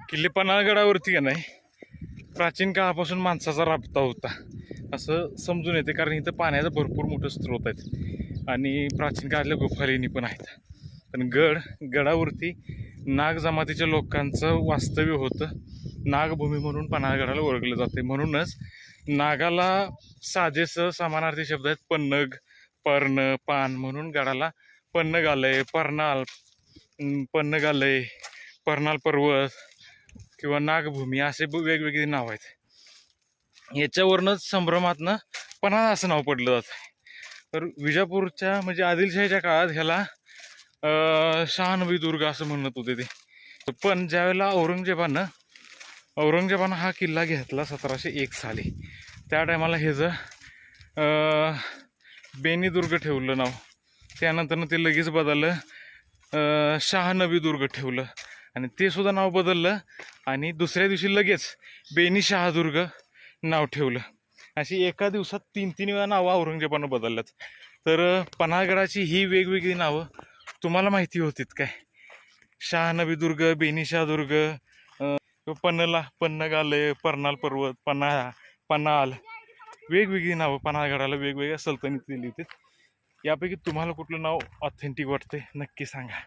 किल्ले पन्हाळगडावरती का नाही प्राचीन काळापासून माणसाचा राबता होता असं समजून येते, कारण इथं पाण्याचा भरपूर मोठं स्रोत आहेत आणि प्राचीन काळातल्या गुफालेणी पण आहेत. पण गडावरती नाग जमातीच्या लोकांचं वास्तव्य होतं. नागभूमी म्हणून पन्हाळगडाला ओळखलं जाते. म्हणूनच नागाला साजेसं समानार्थी शब्द आहेत पन्नग, पर्ण, पान, म्हणून गडाला पन्नगालय, पन्नगालय, पर्णाल पर्वत किंवा नागभूमी असे वेगवेगळी नाव आहेत. याच्यावरनंच संभ्रमातनं पन्हाळा असं नाव पडलं जातं. तर विजापूरच्या म्हणजे आदिलशाहीच्या काळात ह्याला शहानबी दुर्ग असं म्हणत होते ते. पण ज्यावेळेला औरंगजेबानं हा किल्ला घेतला 1701 साली, त्या टायमाला ह्याचं बेनी दुर्ग ठेवलं नाव. त्यानंतर ते लगेच बदललं, शहानबी दुर्ग ठेवलं आणि ते सुद्धा नाव बदललं आणि दुसऱ्या दिवशी लगेच बेनी शहादुर्ग नाव ठेवलं. अशी एका दिवसात 3 वेळा नावं औरंगजेबानं बदलल्यात. तर पन्हाळगडाची ही वेगवेगळी नावं तुम्हाला माहिती होतीत काय? शहानबी दुर्ग, बेनी शहादुर्ग, पन्नगालय, पर्णाल पर्वत, पन्हाळ, वेगवेगळी नावं पन्हाळगडाला वेगवेगळ्या सल्तनत दिली होती. यापैकी तुम्हाला कुठलं नाव ऑथेंटिक वाटते नक्की सांगा.